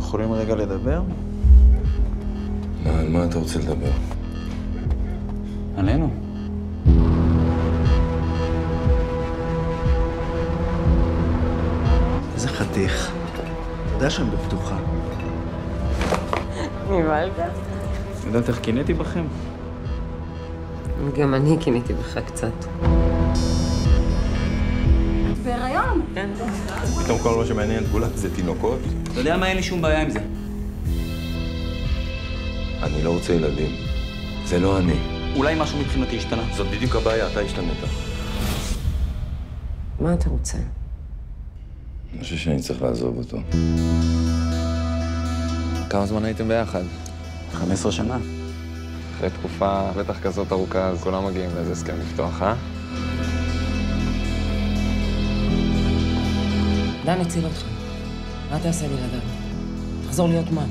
יכולים רגע לדבר? על מה אתה רוצה לדבר? עלינו. איזה חתיך. אתה יודע שהם בפתוחה. נבהלת? יודעת איך קינאתי בכם? גם אני קינאתי בך קצת. בהיריון? כן. פתאום כל מה שמעניין את כולם זה תינוקות? אתה יודע מה, אין לי שום בעיה עם זה. אני לא רוצה ילדים. זה לא אני. אולי משהו מבחינתי השתנה. זאת בדיוק הבעיה, אתה השתנית. מה אתה רוצה? אני חושב שאני צריך לעזוב אותו. כמה זמן הייתם ביחד? 15 שנה. אחרי תקופה בטח כזאת ארוכה, אז כולם מגיעים לאיזה הסכם לפתוח, אה? דן הציל אותך. מה תעשה בלעדיו? תחזור להיות מה?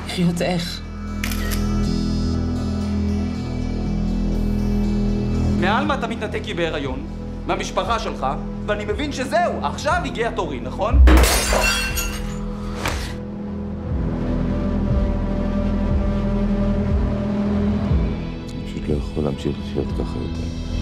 לחיות איך? מעל מה אתה מתנתק היא בהיריון? מהמשפחה שלך? ואני מבין שזהו, עכשיו הגיע תורי, נכון? אני פשוט לא יכול להמשיך לחיות ככה יותר.